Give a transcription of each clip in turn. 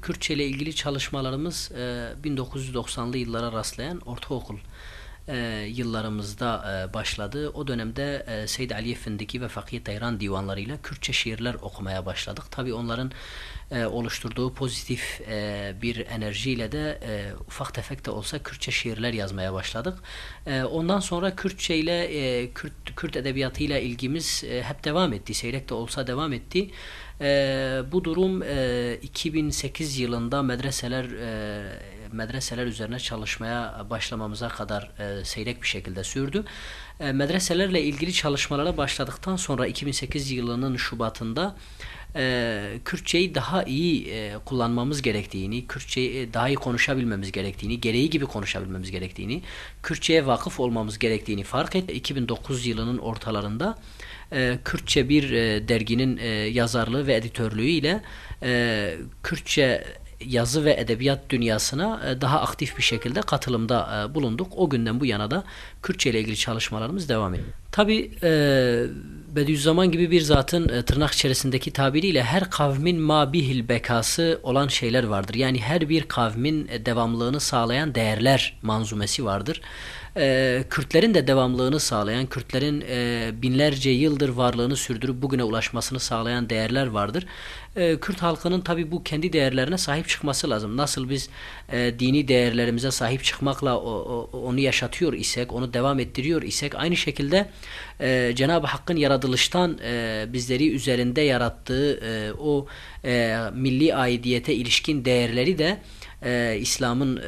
Kürtçe ile ilgili çalışmalarımız 1990'lı yıllara rastlayan ortaokul yıllarımızda başladı. O dönemde Seyyid Ali Efendi'deki ve Fakih Tayran divanlarıyla Kürtçe şiirler okumaya başladık. Tabii onların oluşturduğu pozitif bir enerjiyle de ufak tefek de olsa Kürtçe şiirler yazmaya başladık. Ondan sonra Kürtçe ile Kürt edebiyatıyla ilgimiz hep devam etti. Seyrek de olsa devam etti. Bu durum 2008 yılında medreseler üzerine çalışmaya başlamamıza kadar seyrek bir şekilde sürdü. Medreselerle ilgili çalışmalara başladıktan sonra 2008 yılının Şubat'ında Kürtçeyi daha iyi kullanmamız gerektiğini, Kürtçeyi daha iyi konuşabilmemiz gerektiğini, gereği gibi konuşabilmemiz gerektiğini, Kürtçeye vakıf olmamız gerektiğini fark ettik. 2009 yılının ortalarında Kürtçe bir derginin yazarlığı ve editörlüğü ile Kürtçe yazı ve edebiyat dünyasına daha aktif bir şekilde katılımda bulunduk. O günden bu yana da Kürtçe ile ilgili çalışmalarımız devam ediyor. Tabi Bediüzzaman gibi bir zatın tırnak içerisindeki tabiriyle her kavmin mabihil bekası olan şeyler vardır. Yani her bir kavmin devamlılığını sağlayan değerler manzumesi vardır. Kürtlerin de devamlılığını sağlayan, Kürtlerin binlerce yıldır varlığını sürdürüp bugüne ulaşmasını sağlayan değerler vardır. Kürt halkının tabi bu kendi değerlerine sahip çıkması lazım. Nasıl biz dini değerlerimize sahip çıkmakla onu yaşatıyor isek, onu devam ettiriyor isek, aynı şekilde Cenab-ı Hakk'ın yaratılıştan bizleri üzerinde yarattığı o milli aidiyete ilişkin değerleri de İslam'ın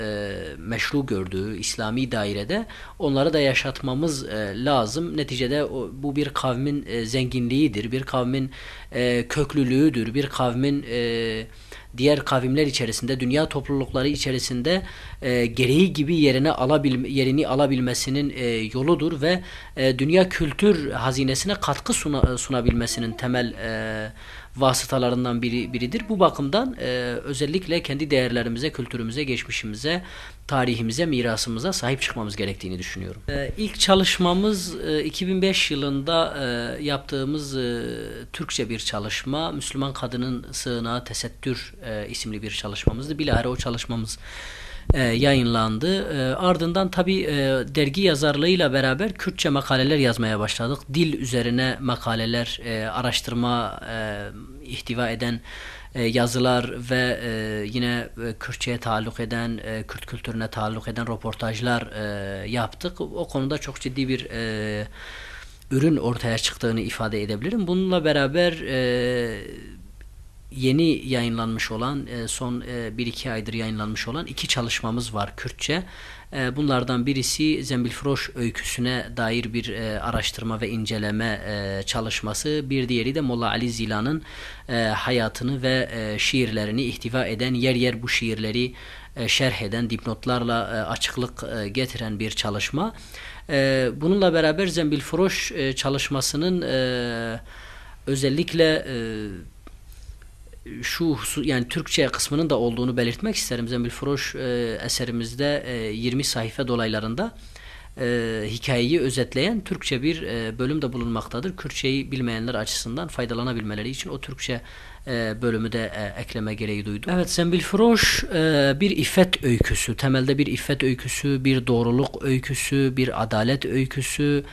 meşru gördüğü İslami dairede onları da yaşatmamız lazım. Neticede bu bir kavmin zenginliğidir, bir kavmin köklülüğüdür, bir kavmin diğer kavimler içerisinde, dünya toplulukları içerisinde gereği gibi yerini alabilmesinin yoludur ve dünya kültür hazinesine katkı sunabilmesinin temel vasıtalarından biridir. Bu bakımdan özellikle kendi değerlerimize, kültürümüze, geçmişimize, tarihimize, mirasımıza sahip çıkmamız gerektiğini düşünüyorum. İlk çalışmamız 2005 yılında yaptığımız Türkçe bir çalışma. Müslüman Kadının Sığınağı Tesettür isimli bir çalışmamızdı. Bilahare o çalışmamız yayınlandı. Ardından tabi dergi yazarlığıyla beraber Kürtçe makaleler yazmaya başladık. Dil üzerine makaleler, araştırma ihtiva eden yazılar ve yine Kürtçe'ye taalluk eden, Kürt kültürüne taalluk eden röportajlar yaptık. O konuda çok ciddi bir ürün ortaya çıktığını ifade edebilirim. Bununla beraber yeni yayınlanmış olan, son 1-2 aydır yayınlanmış olan 2 çalışmamız var Kürtçe. Bunlardan birisi Zembilfiroş öyküsüne dair bir araştırma ve inceleme çalışması. Bir diğeri de Molla Ali Zila'nın hayatını ve şiirlerini ihtiva eden, yer yer bu şiirleri şerh eden, dipnotlarla açıklık getiren bir çalışma. Bununla beraber Zembilfiroş çalışmasının özellikle yani Türkçe kısmının da olduğunu belirtmek isterim. Zembilfiroş eserimizde 20 sayfa dolaylarında hikayeyi özetleyen Türkçe bir bölüm de bulunmaktadır. Kürtçeyi bilmeyenler açısından faydalanabilmeleri için o Türkçe bölümü de ekleme gereği duydum. Evet, Zembilfiroş bir iffet öyküsü, temelde bir iffet öyküsü, bir doğruluk öyküsü, bir adalet öyküsü,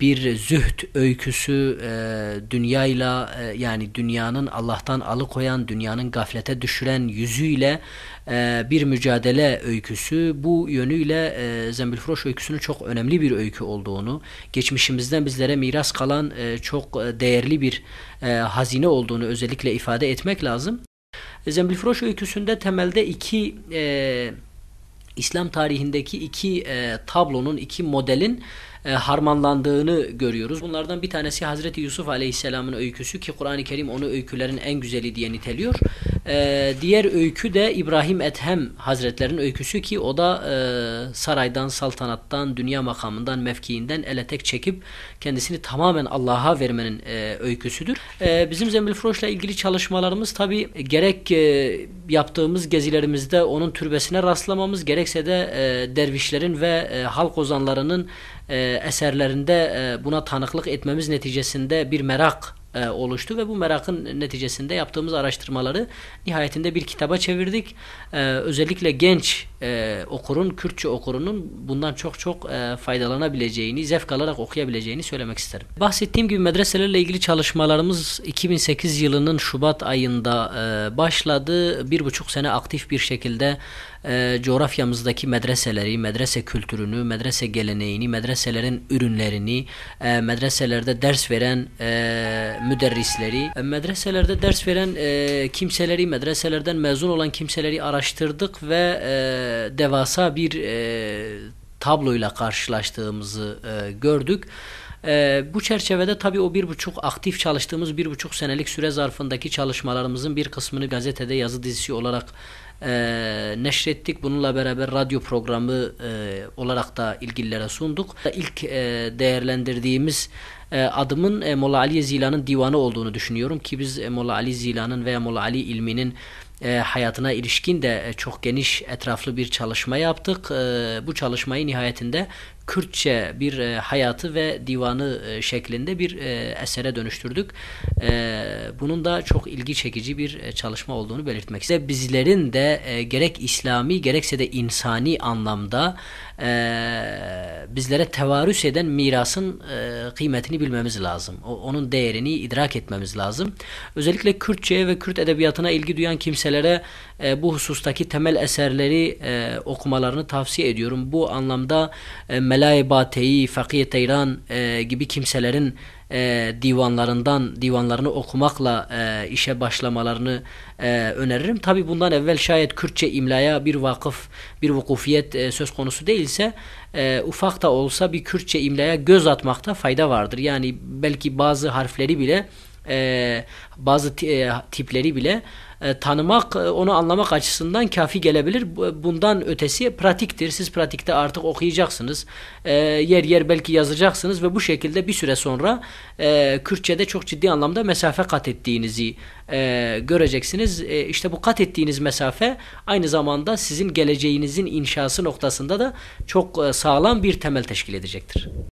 bir zühd öyküsü, dünyayla yani dünyanın Allah'tan alıkoyan, dünyanın gaflete düşüren yüzüyle bir mücadele öyküsü. Bu yönüyle Zembilfiroş öyküsünün çok önemli bir öykü olduğunu, geçmişimizden bizlere miras kalan çok değerli bir hazine olduğunu özellikle ifade etmek lazım. Zembilfiroş öyküsünde temelde İslam tarihindeki iki tablonun, iki modelin harmanlandığını görüyoruz. Bunlardan bir tanesi Hazreti Yusuf Aleyhisselam'ın öyküsü ki Kur'an-ı Kerim onu öykülerin en güzeli diye niteliyor. Diğer öykü de İbrahim Ethem Hazretlerinin öyküsü ki o da saraydan, saltanattan, dünya makamından, mevkiinden ele tek çekip kendisini tamamen Allah'a vermenin öyküsüdür. Bizim Zembilfiroş'la ilgili çalışmalarımız tabi gerek yaptığımız gezilerimizde onun türbesine rastlamamız, gerekse de dervişlerin ve halk ozanlarının eserlerinde buna tanıklık etmemiz neticesinde bir merak oluştu ve bu merakın neticesinde yaptığımız araştırmaları nihayetinde bir kitaba çevirdik. Özellikle genç okurun, Kürtçe okurunun bundan çok faydalanabileceğini, zevk alarak okuyabileceğini söylemek isterim. Bahsettiğim gibi medreselerle ilgili çalışmalarımız 2008 yılının Şubat ayında başladı. 1,5 sene aktif bir şekilde coğrafyamızdaki medreseleri, medrese kültürünü, medrese geleneğini, medreselerin ürünlerini, medreselerde ders veren müderrisleri, medreselerde ders veren kimseleri, medreselerden mezun olan kimseleri araştırdık ve devasa bir tabloyla karşılaştığımızı gördük. Bu çerçevede tabii o aktif çalıştığımız 1,5 senelik süre zarfındaki çalışmalarımızın bir kısmını gazetede yazı dizisi olarak neşrettik. Bununla beraber radyo programı olarak da ilgililere sunduk. İlk değerlendirdiğimiz adımın Molla Ali Zila'nın divanı olduğunu düşünüyorum ki biz Molla Ali Zila'nın veya Molla Ali ilminin hayatına ilişkin de çok geniş, etraflı bir çalışma yaptık. Bu çalışmayı nihayetinde Kürtçe bir hayatı ve divanı şeklinde bir esere dönüştürdük. Bunun da çok ilgi çekici bir çalışma olduğunu belirtmek istedim. Bizlerin de gerek İslami gerekse de insani anlamda bizlere tevarüs eden mirasın kıymetini bilmemiz lazım. Onun değerini idrak etmemiz lazım. Özellikle Kürtçe'ye ve Kürt edebiyatına ilgi duyan kimselere bu husustaki temel eserleri okumalarını tavsiye ediyorum. Bu anlamda Melai Bate'yi, Fakih Teyran gibi kimselerin divanlarını okumakla işe başlamalarını öneririm. Tabi bundan evvel şayet Kürtçe imlaya bir vukufiyet söz konusu değilse ufak da olsa bir Kürtçe imlaya göz atmakta fayda vardır. Yani belki bazı harfleri bile bazı tipleri bile tanımak, onu anlamak açısından kafi gelebilir. Bundan ötesi pratiktir. Siz pratikte artık okuyacaksınız. Yer yer belki yazacaksınız ve bu şekilde bir süre sonra Kürtçe'de çok ciddi anlamda mesafe kat ettiğinizi göreceksiniz. İşte bu kat ettiğiniz mesafe aynı zamanda sizin geleceğinizin inşası noktasında da çok sağlam bir temel teşkil edecektir.